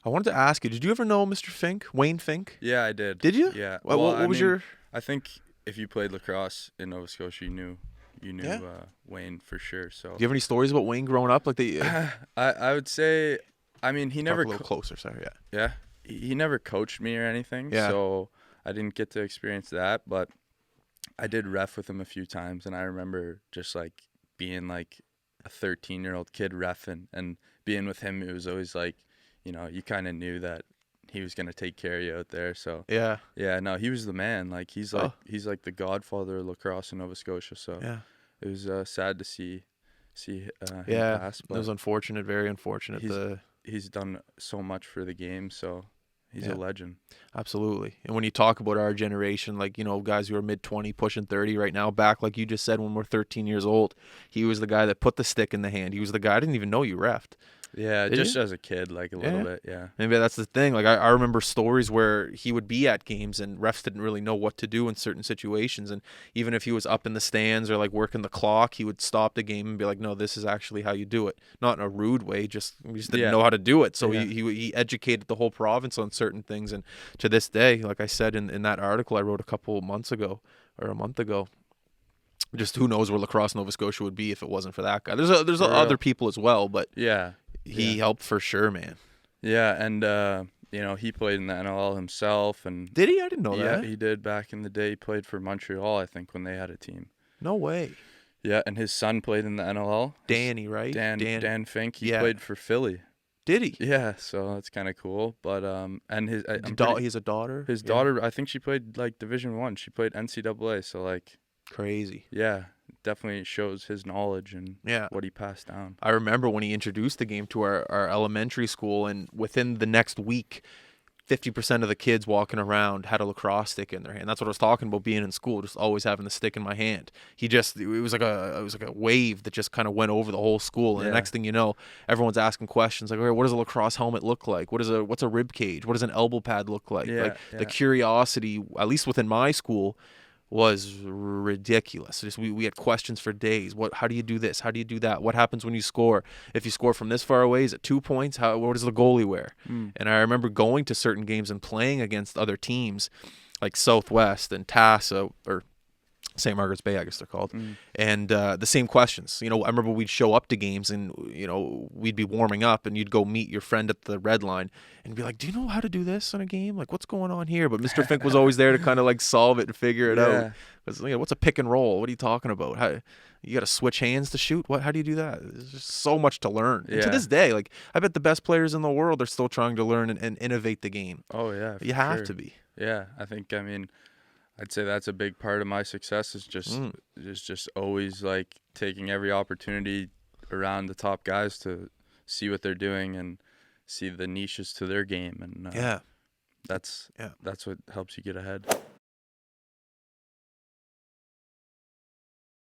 I wanted to ask you, did you ever know Mr. Fink, Wayne Fink? Yeah, I did. Did you? Yeah. What was your? I think if you played lacrosse in Nova Scotia, you knew Yeah. Wayne for sure. So. Do you have any stories about Wayne growing up? Like I would say, I mean, he talk never. a little closer. Sorry. Yeah. Yeah. He never coached me or anything. Yeah. So I didn't get to experience that, but I did ref with him a few times, and I remember just like being like a 13-year-old kid reffing, and being with him, it was always like, you kind of knew that he was gonna take care of you out there. So Yeah. yeah, no, he was the man. Like he's like the godfather of lacrosse in Nova Scotia. So Yeah. it was sad to see him pass. It was unfortunate, very unfortunate. He's done so much for the game, so he's a legend. Absolutely. And when you talk about our generation, like, guys who are mid-20, pushing 30 right now, back, like you just said, when we're 13 years old, he was the guy that put the stick in the hand. He was the guy, I didn't even know you reffed. Yeah, just as a kid, like a little bit, yeah. Maybe that's the thing. Like, I remember stories where he would be at games and refs didn't really know what to do in certain situations. And even if he was up in the stands or, like, working the clock, he would stop the game and be like, no, this is actually how you do it. Not in a rude way, we just didn't know how to do it. So he educated the whole province on certain things. And to this day, like I said in that article I wrote a month ago, just who knows where Lacrosse Nova Scotia would be if it wasn't for that guy. There's other people as well, but he helped for sure, man. Yeah, and he played in the NLL himself, and did he? I didn't know that. Yeah, he did back in the day. He played for Montreal, I think, when they had a team. No way. Yeah, and his son played in the NLL. Danny, right? Dan Fink. He played for Philly. Did he? Yeah, so that's kind of cool. But and he has a daughter. His daughter, I think she played like Division I. She played NCAA. So like crazy. Yeah, definitely shows his knowledge and what he passed down. I remember when he introduced the game to our elementary school, and within the next week, 50% of the kids walking around had a lacrosse stick in their hand. That's what I was talking about, being in school, just always having the stick in my hand. It was like a wave that just kind of went over the whole school. And the next thing you know, everyone's asking questions like, okay, what does a lacrosse helmet look like? What's a rib cage? What does an elbow pad look like? The curiosity, at least within my school, was ridiculous. We had questions for days. How do you do this? How do you do that? What happens when you score? If you score from this far away, is it 2 points? What does the goalie wear? And I remember going to certain games and playing against other teams like Southwest and Tassa, or St. Margaret's Bay, I guess they're called. And the same questions. I remember we'd show up to games and, we'd be warming up and you'd go meet your friend at the red line and be like, do you know how to do this in a game? Like, what's going on here? But Mr. Fink was always there to kind of like solve it and figure it out. Because, what's a pick and roll? What are you talking about? You got to switch hands to shoot? How do you do that? There's just so much to learn. And to this day, like, I bet the best players in the world are still trying to learn and innovate the game. Oh, yeah. You have to be. Yeah, I'd say that's a big part of my success is just always like taking every opportunity around the top guys to see what they're doing and see the niches to their game, and that's what helps you get ahead.